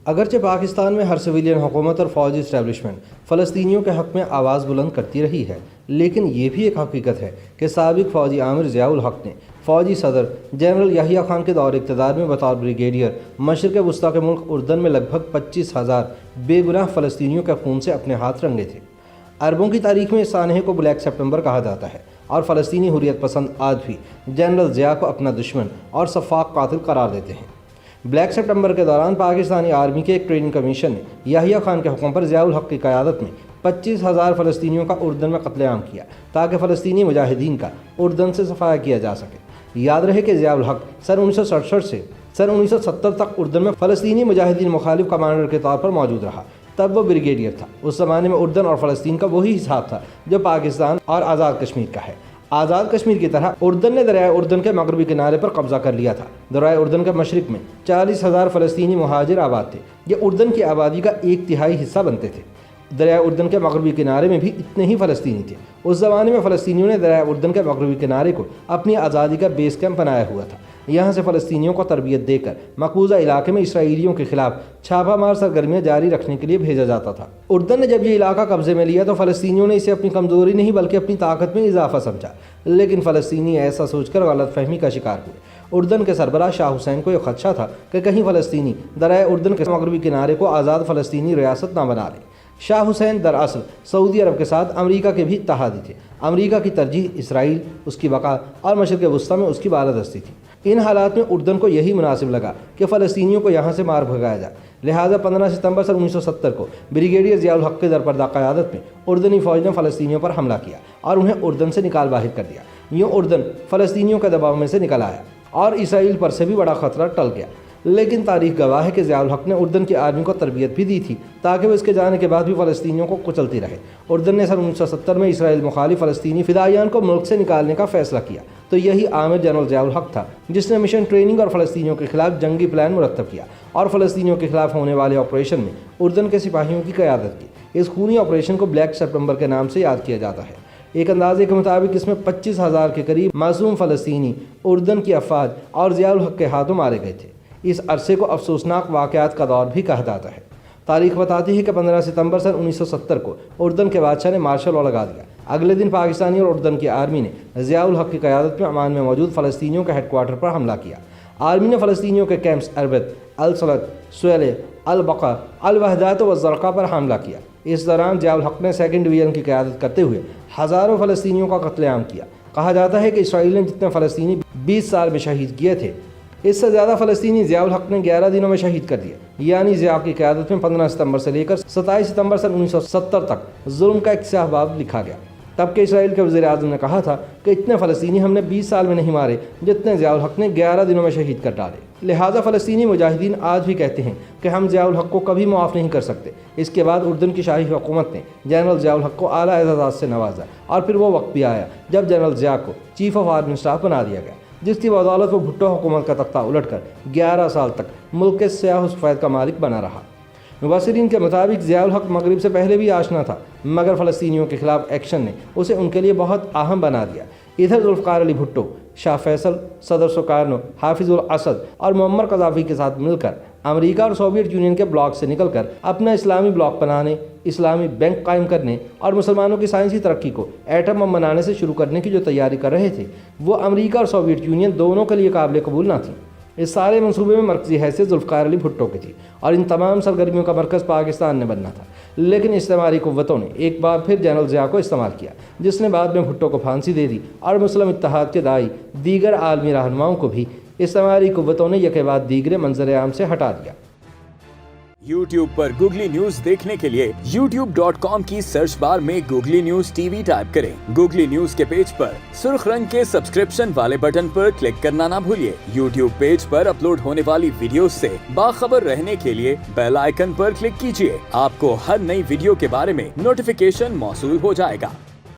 اگرچہ پاکستان میں ہر سویلین حکومت اور فوجی اسٹیبلشمنٹ فلسطینیوں کے حق میں آواز بلند کرتی رہی ہے، لیکن یہ بھی ایک حقیقت ہے کہ سابق فوجی عامر ضیاء الحق نے فوجی صدر جنرل یحییٰ خان کے دور اقتدار میں بطور بریگیڈیئر مشرق وسطیٰ کے ملک اردن میں لگ بھگ 25,000 بے گناہ فلسطینیوں کے خون سے اپنے ہاتھ رنگے تھے۔ عربوں کی تاریخ میں اس سانحے کو بلیک سپٹمبر کہا جاتا ہے، اور فلسطینی حریت پسند آج بھی جنرل ضیاء کو اپنا دشمن اور سفاک قاتل قرار دیتے ہیں۔ بلیک سپٹمبر کے دوران پاکستانی آرمی کے ایک ٹریننگ کمیشن نے یحییٰ خان کے حکم پر ضیاء الحق کی قیادت میں 25,000 فلسطینیوں کا اردن میں قتل عام کیا تاکہ فلسطینی مجاہدین کا اردن سے صفایا کیا جا سکے۔ یاد رہے کہ ضیاء الحق سن 1967 سے سن 1970 تک اردن میں فلسطینی مجاہدین مخالف کمانڈر کے طور پر موجود رہا۔ تب وہ بریگیڈیئر تھا۔ اس زمانے میں اردن اور فلسطین کا وہی حساب تھا جو پاکستان اور آزاد کشمیر کا ہے۔ آزاد کشمیر کی طرح اردن نے دریائے اردن کے مغربی کنارے پر قبضہ کر لیا تھا۔ دریائے اردن کے مشرق میں 40,000 فلسطینی مہاجر آباد تھے، یہ اردن کی آبادی کا 1/3 حصہ بنتے تھے۔ دریائے اردن کے مغربی کنارے میں بھی اتنے ہی فلسطینی تھے۔ اس زمانے میں فلسطینیوں نے دریائے اردن کے مغربی کنارے کو اپنی آزادی کا بیس کیمپ بنایا ہوا تھا۔ یہاں سے فلسطینیوں کو تربیت دے کر مقبوضہ علاقے میں اسرائیلیوں کے خلاف چھاپہ مار سرگرمیاں جاری رکھنے کے لیے بھیجا جاتا تھا۔ اردن نے جب یہ علاقہ قبضے میں لیا تو فلسطینیوں نے اسے اپنی کمزوری نہیں بلکہ اپنی طاقت میں اضافہ سمجھا، لیکن فلسطینی ایسا سوچ کر غلط فہمی کا شکار ہوئے۔ اردن کے سربراہ شاہ حسین کو یہ خدشہ تھا کہ کہیں فلسطینی دریائے اردن کے مغربی کنارے کو آزاد فلسطینی ریاست نہ بنا لیں۔ شاہ حسین دراصل سعودی عرب کے ساتھ امریکہ کے بھی اتحادی تھے۔ امریکہ کی ترجیح اسرائیل، اس کی بقا اور مشرق وسطیٰ میں اس کی بالادستی تھی۔ ان حالات میں اردن کو یہی مناسب لگا کہ فلسطینیوں کو یہاں سے مار بھگایا جائے، لہٰذا 15 ستمبر سن 1970 کو بریگیڈیئر ضیاء الحق کے درپردہ قیادت میں اردنی فوج نے فلسطینیوں پر حملہ کیا اور انہیں اردن سے نکال باہر کر دیا۔ یوں اردن فلسطینیوں کے دباؤ میں سے نکل آیا اور اسرائیل پر سے بھی بڑا خطرہ ٹل گیا۔ لیکن تاریخ گواہ ہے کہ ضیاء الحق نے اردن کی آرمی کو تربیت بھی دی تھی تاکہ وہ اس کے جانے کے بعد بھی فلسطینیوں کو کچلتی رہے۔ اردن نے سن 1970 میں اسرائیل مخالف فلسطینی فدائیان کو ملک سے نکالنے کا فیصلہ کیا تو یہی عامر جنرل ضیاء الحق تھا جس نے مشن ٹریننگ اور فلسطینیوں کے خلاف جنگی پلان مرتب کیا اور فلسطینیوں کے خلاف ہونے والے آپریشن میں اردن کے سپاہیوں کی قیادت کی۔ اس خونی آپریشن کو بلیک سپٹمبر کے نام سے یاد کیا جاتا ہے۔ ایک اندازے کے مطابق اس میں 25,000 کے قریب معصوم فلسطینی اردن کی افواج اور ضیاء الحق کے ہاتھوں مارے گئے تھے۔ اس عرصے کو افسوسناک واقعات کا دور بھی کہا جاتا ہے۔ تاریخ بتاتی ہے کہ 15 ستمبر سن 1970 کو اردن کے بادشاہ نے مارشل لاء لگا دیا۔ اگلے دن پاکستانی اور اردن کی آرمی نے ضیاء الحق کی قیادت میں عمان میں موجود فلسطینیوں کے ہیڈ کوارٹر پر حملہ کیا۔ آرمی نے فلسطینیوں کے کیمپس اربد، السلط، سویلے، البقع، الوحدات و الزرقاء پر حملہ کیا۔ اس دوران ضیاء الحق نے 2nd ڈویژن کی قیادت کرتے ہوئے ہزاروں فلسطینیوں کا قتل عام کیا۔ کہا جاتا ہے کہ اسرائیل نے جتنے فلسطینی 20 سال میں شہید کیے تھے، اس سے زیادہ فلسطینی ضیاء الحق نے 11 دنوں میں شہید کر دیے۔ یعنی ضیاء کی قیادت میں 15 ستمبر سے لے کر 27 ستمبر سن 1970 تک ظلم کا ایک سیاہ باب لکھا گیا۔ تب کہ اسرائیل کے وزیر اعظم نے کہا تھا کہ اتنے فلسطینی ہم نے 20 سال میں نہیں مارے جتنے ضیاء الحق نے 11 دنوں میں شہید کر ڈالے۔ لہٰذا فلسطینی مجاہدین آج بھی کہتے ہیں کہ ہم ضیاء الحق کو کبھی معاف نہیں کر سکتے۔ اس کے بعد اردن کی شاہی حکومت نے جنرل ضیاء الحق کو اعلیٰ اعزازات سے نوازا اور پھر وہ وقت بھی آیا جب جنرل ضیاء کو چیف آف آرمی اسٹاف بنا دیا گیا، جس کی بدولت وہ بھٹو حکومت کا تختہ الٹ کر 11 سال تک ملک کے سیاہ و سفید کا مالک بنا رہا۔ مبصرین کے مطابق ضیاء الحق مغرب سے پہلے بھی آشنا تھا، مگر فلسطینیوں کے خلاف ایکشن نے اسے ان کے لیے بہت اہم بنا دیا۔ ادھر ذوالفقار علی بھٹو، شاہ فیصل، صدر سکارنو، حافظ الاسد اور معمر قذافی کے ساتھ مل کر امریکہ اور سوویت یونین کے بلاک سے نکل کر اپنا اسلامی بلاک بنانے، اسلامی بینک قائم کرنے اور مسلمانوں کی سائنسی ترقی کو ایٹم بم بنانے سے شروع کرنے کی جو تیاری کر رہے تھے وہ امریکہ اور سوویت یونین دونوں کے لیے قابل قبول نہ تھی۔ اس سارے منصوبے میں مرکزی حیثیت ذوالفقار علی بھٹو کی تھی اور ان تمام سرگرمیوں کا مرکز پاکستان نے بننا تھا، لیکن استعماری قوتوں نے ایک بار پھر جنرل ضیاء کو استعمال کیا، جس نے بعد میں بھٹو کو پھانسی دے دی اور مسلم اتحاد کے داعی دیگر عالمی رہنماؤں کو بھی استعماری قوتوں نے یکے بعد دیگرے منظر عام سے ہٹا دیا۔ YouTube پر گوگلی نیوز دیکھنے کے لیے youtube.com کی سرچ بار میں googly news T V type کریں۔ گوگلی نیوز کے پیج پر سرخ رنگ کے سبسکرپشن والے بٹن پر کلک کرنا نہ بھولیے۔ YouTube پیج پر اپلوڈ ہونے والی ویڈیوز سے باخبر رہنے کے لیے بیل آئیکن پر کلک کیجیے۔ آپ کو ہر نئی ویڈیو کے بارے میں نوٹیفیکیشن موصول ہو جائے گا۔